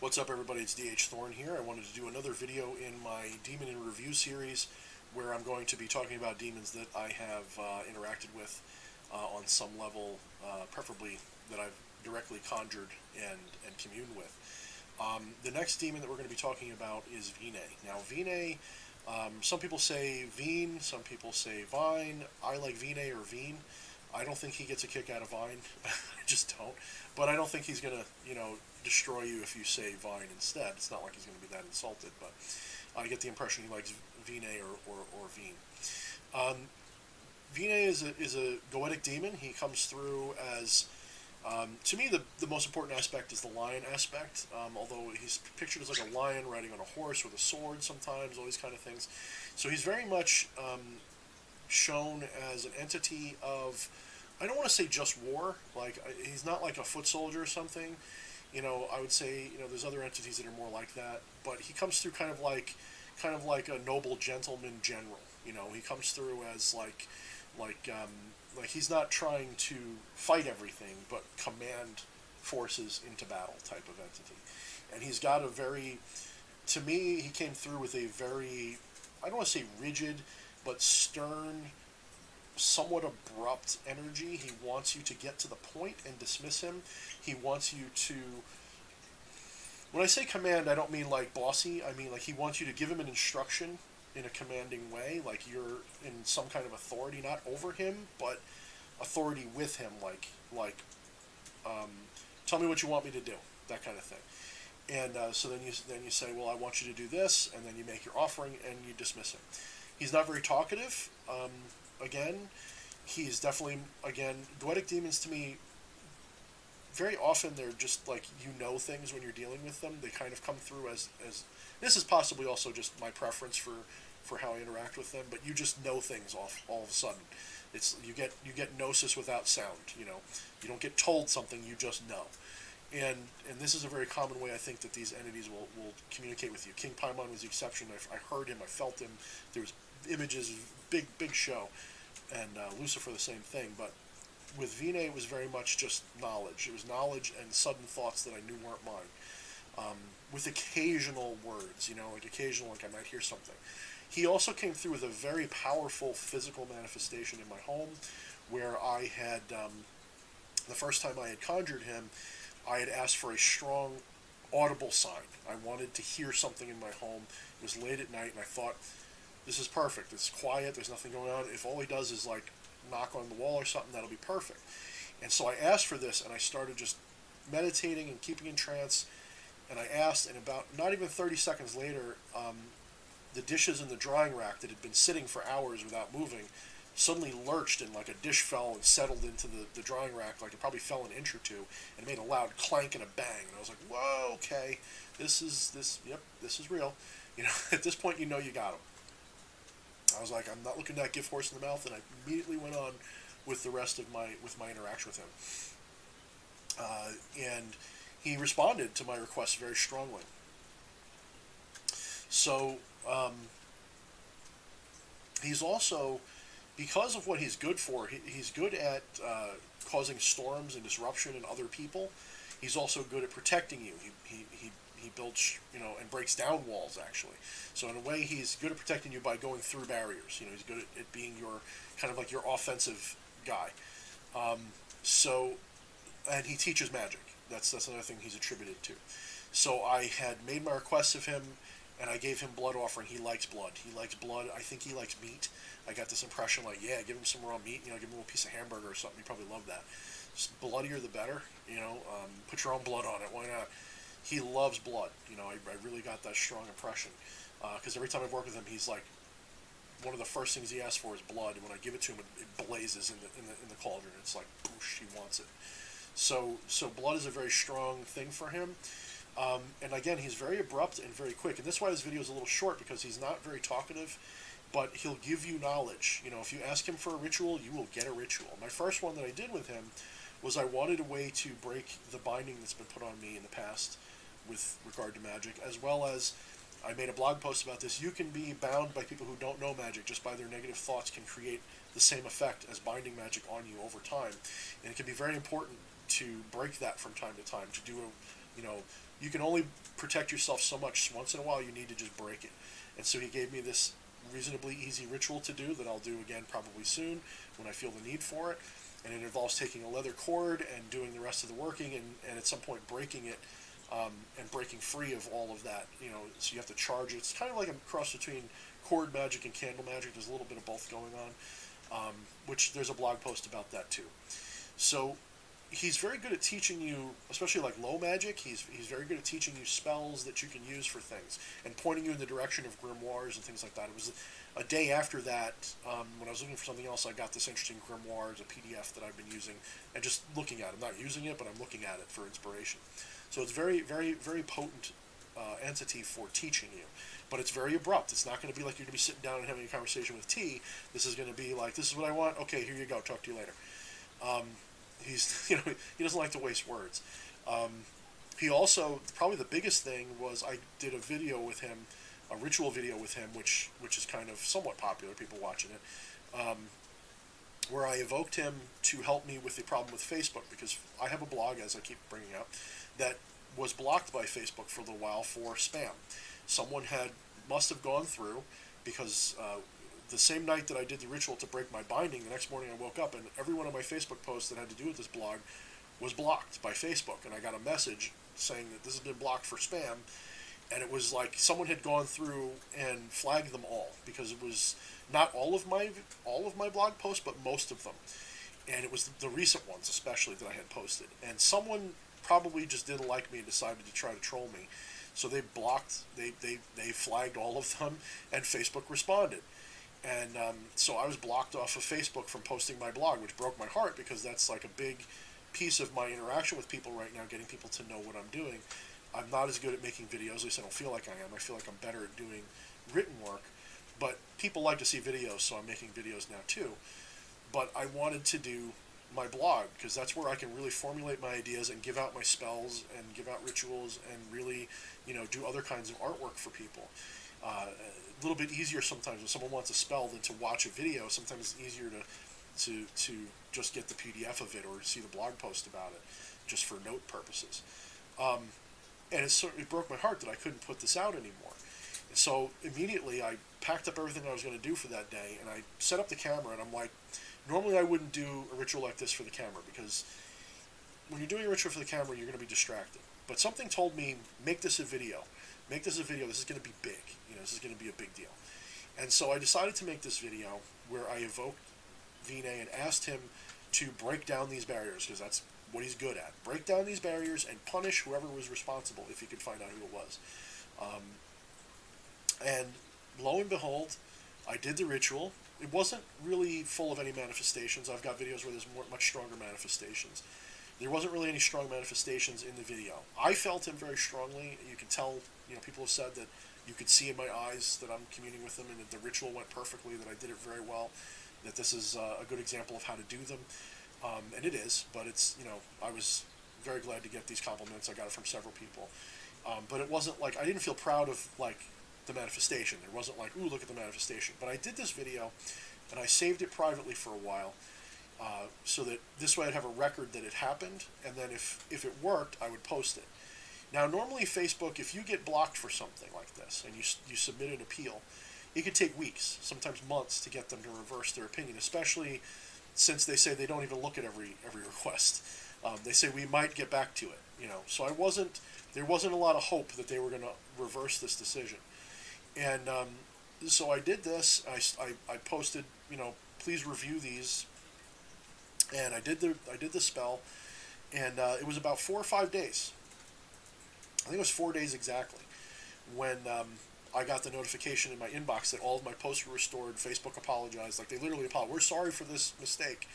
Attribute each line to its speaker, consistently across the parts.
Speaker 1: What's up, everybody? It's Thorne here. I wanted to do another video in my Demon in Review series where I'm going to be talking about demons that I have interacted with on some level, preferably that I've directly conjured and communed with. The next demon that we're going to be talking about is Vine. Now, Vine, some people say Veen, some people say Vine. I like Vine or Veen. I don't think he gets a kick out of Vine. I just don't. But I don't think he's going to, destroy you if you say Vine instead. It's not like he's going to be that insulted, but I get the impression he likes Vine or Veen. Vine is a goetic demon. He comes through as, to me, the most important aspect is the lion aspect, although he's pictured as like a lion riding on a horse with a sword sometimes, all these kind of things. So he's very much shown as an entity of, I don't want to say just war, like he's not like a foot soldier or something. I would say, there's other entities that are more like that, but he comes through kind of like a noble gentleman general. He comes through as like he's not trying to fight everything, but command forces into battle type of entity. And he's got to me, he came through with a very, I don't want to say rigid, but stern, somewhat abrupt energy. He wants you to get to the point and dismiss him. He wants you to, when I say command, I don't mean like bossy. I mean like he wants you to give him an instruction in a commanding way, like you're in some kind of authority, not over him, but authority with him, tell me what you want me to do, that kind of thing. And so then you say, well, I want you to do this, and then you make your offering and you dismiss him. He's not very talkative. Again, he's definitely, goetic demons to me, very often they're just like, things when you're dealing with them. They kind of come through as this is possibly also just my preference for how I interact with them, but you just know things all of a sudden. It's you get gnosis without sound. You don't get told something, you just know. And this is a very common way I think that these entities will communicate with you. King Paimon was the exception. I heard him, I felt him. There was images, big show, and Lucifer the same thing. But with Vine, it was very much just knowledge. It was knowledge and sudden thoughts that I knew weren't mine, with occasional words. Occasional, like I might hear something. He also came through with a very powerful physical manifestation in my home, where I had the first time I had conjured him, I had asked for a strong audible sign. I wanted to hear something in my home. It was late at night, and I thought, this is perfect. It's quiet. There's nothing going on. If all he does is like knock on the wall or something, that'll be perfect. And so I asked for this, and I started just meditating and keeping in trance. And I asked, and about not even 30 seconds later, the dishes in the drying rack that had been sitting for hours without moving suddenly lurched, and like a dish fell and settled into the drying rack, like it probably fell an inch or two, and made a loud clank and a bang. And I was like, whoa, okay, this is real. At this point, you got him. I was like, I'm not looking at that gift horse in the mouth, and I immediately went on with the rest of my interaction with him. And he responded to my request very strongly. So he's also, because of what he's good for, he's good at causing storms and disruption in other people. He's also good at protecting you. He builds, and breaks down walls, actually. So in a way, he's good at protecting you by going through barriers. He's good at being your, kind of like your offensive guy. And he teaches magic. That's another thing he's attributed to. So I had made my requests of him, and I gave him blood offering. He likes blood. He likes blood. I think he likes meat. I got this impression, like, yeah, give him some raw meat. Give him a little piece of hamburger or something. He probably love that. Just bloodier the better. Put your own blood on it. Why not? He loves blood. I really got that strong impression. Because every time I've worked with him, he's like, one of the first things he asks for is blood. And when I give it to him, it blazes in the cauldron. It's like, boosh, he wants it. So blood is a very strong thing for him. And again, he's very abrupt and very quick. And that's why this video is a little short, because he's not very talkative, but he'll give you knowledge. If you ask him for a ritual, you will get a ritual. My first one that I did with him was I wanted a way to break the binding that's been put on me in the past with regard to magic, as well as I made a blog post about this. You can be bound by people who don't know magic. Just by their negative thoughts can create the same effect as binding magic on you over time. And it can be very important to break that from time to time, to do You know, you can only protect yourself so much. Once in a while, you need to just break it. And so he gave me this reasonably easy ritual to do that I'll do again probably soon when I feel the need for it. And it involves taking a leather cord and doing the rest of the working, and at some point breaking it, and breaking free of all of that. You know, so you have to charge it. It's kind of like a cross between cord magic and candle magic. There's a little bit of both going on, which there's a blog post about that too. So he's very good at teaching you, especially like low magic. He's very good at teaching you spells that you can use for things and pointing you in the direction of grimoires and things like that. It was a day after that, when I was looking for something else, I got this interesting grimoire as a PDF that I've been using and just looking at it. I'm not using it, but I'm looking at it for inspiration. So it's very, very, very potent entity for teaching you. But it's very abrupt. It's not going to be like you're going to be sitting down and having a conversation with T. This is going to be like, this is what I want. Okay, here you go. Talk to you later. He's, you know, he doesn't like to waste words. He also, probably the biggest thing was I did a video with him, a ritual video with him, which is kind of somewhat popular, people watching it, where I evoked him to help me with the problem with Facebook, because I have a blog, as I keep bringing up, that was blocked by Facebook for a little while for spam. Someone must have gone through, because the same night that I did the ritual to break my binding, the next morning I woke up and every one of my Facebook posts that had to do with this blog was blocked by Facebook, and I got a message saying that this has been blocked for spam, and it was like someone had gone through and flagged them all, because it was not all of my blog posts, but most of them, and it was the recent ones especially that I had posted, and someone probably just didn't like me and decided to try to troll me, so they flagged all of them, and Facebook responded. And so I was blocked off of Facebook from posting my blog, which broke my heart, because that's like a big piece of my interaction with people right now, getting people to know what I'm doing. I'm not as good at making videos, at least I don't feel like I am. I feel like I'm better at doing written work, but people like to see videos, so I'm making videos now too. But I wanted to do my blog, because that's where I can really formulate my ideas and give out my spells and give out rituals and really, you know, do other kinds of artwork for people. A little bit easier sometimes when someone wants a spell than to watch a video. Sometimes it's easier to just get the PDF of it or see the blog post about it, just for note purposes. And it broke my heart that I couldn't put this out anymore. And so immediately I packed up everything I was going to do for that day, and I set up the camera, and I'm like, normally I wouldn't do a ritual like this for the camera, because when you're doing a ritual for the camera, you're going to be distracted. But something told me, make this a video. Make this a video. This is going to be big. You know, this is going to be a big deal. And so I decided to make this video where I evoked Vinay and asked him to break down these barriers, because that's what he's good at. Break down these barriers and punish whoever was responsible if he could find out who it was. And lo and behold, I did the ritual. It wasn't really full of any manifestations. I've got videos where there's much stronger manifestations. There wasn't really any strong manifestations in the video. I felt him very strongly. You can tell, you know, people have said that you could see in my eyes that I'm communing with them, and that the ritual went perfectly, that I did it very well, that this is a good example of how to do them. And it is, but it's, you know, I was very glad to get these compliments. I got it from several people. But it wasn't like, I didn't feel proud of, like, the manifestation. It wasn't like, ooh, look at the manifestation. But I did this video, and I saved it privately for a while, so that this way I'd have a record that it happened, and then if it worked, I would post it. Now, normally Facebook, if you get blocked for something like this, and you submit an appeal, it could take weeks, sometimes months, to get them to reverse their opinion, especially since they say they don't even look at every request. They say we might get back to it, you know. So there wasn't a lot of hope that they were going to reverse this decision. And so I did this. I posted, you know, please review these. And I did the spell, and it was about 4 or 5 days. I think it was 4 days exactly when I got the notification in my inbox that all of my posts were restored. Facebook apologized, like they literally apologized. We're sorry for this mistake.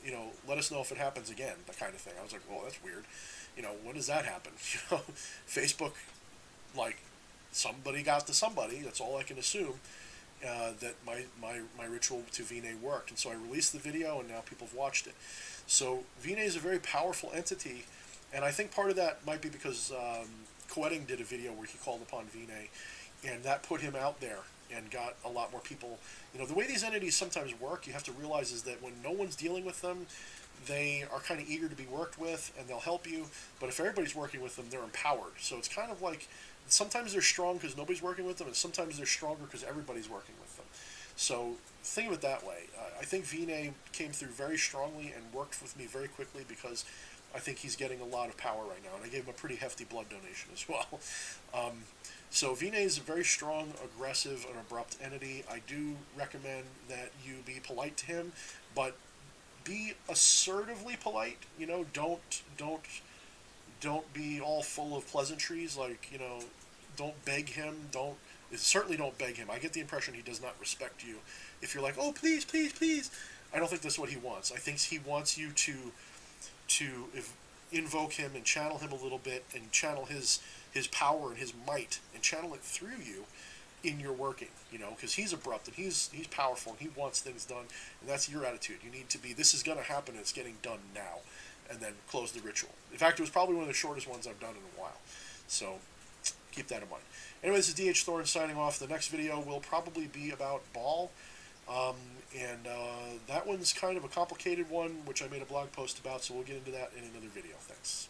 Speaker 1: You know, let us know if it happens again. That kind of thing. I was like, well, that's weird. You know, when does that happen? You know, Facebook, like somebody got to somebody. That's all I can assume. That my ritual to Vinay worked, and so I released the video, and now people have watched it. So Vinay is a very powerful entity, and I think part of that might be because Coetting did a video where he called upon Vinay, and that put him out there and got a lot more people. You know, the way these entities sometimes work, you have to realize, is that when no one's dealing with them, they are kind of eager to be worked with, and they'll help you. But if everybody's working with them, they're empowered. So it's kind of like sometimes they're strong because nobody's working with them, and sometimes they're stronger because everybody's working with them. So think of it that way. I think Vine came through very strongly and worked with me very quickly because I think he's getting a lot of power right now, and I gave him a pretty hefty blood donation as well. So Vine is a very strong, aggressive, and abrupt entity. I do recommend that you be polite to him, but be assertively polite. You know, don't be all full of pleasantries. Like, you know, don't beg him. Certainly don't beg him. I get the impression he does not respect you. If you're like, oh please, please, please, I don't think that's what he wants. I think he wants you to invoke him and channel him a little bit and channel his power and his might and channel it through you in your working, you know, because he's abrupt and he's powerful and he wants things done, and that's your attitude. You need to be, this is going to happen and it's getting done now, and then close the ritual. In fact, it was probably one of the shortest ones I've done in a while, so keep that in mind. Anyway, this is DH Thorne signing off. The next video will probably be about Baal, and that one's kind of a complicated one, which I made a blog post about, so we'll get into that in another video. Thanks.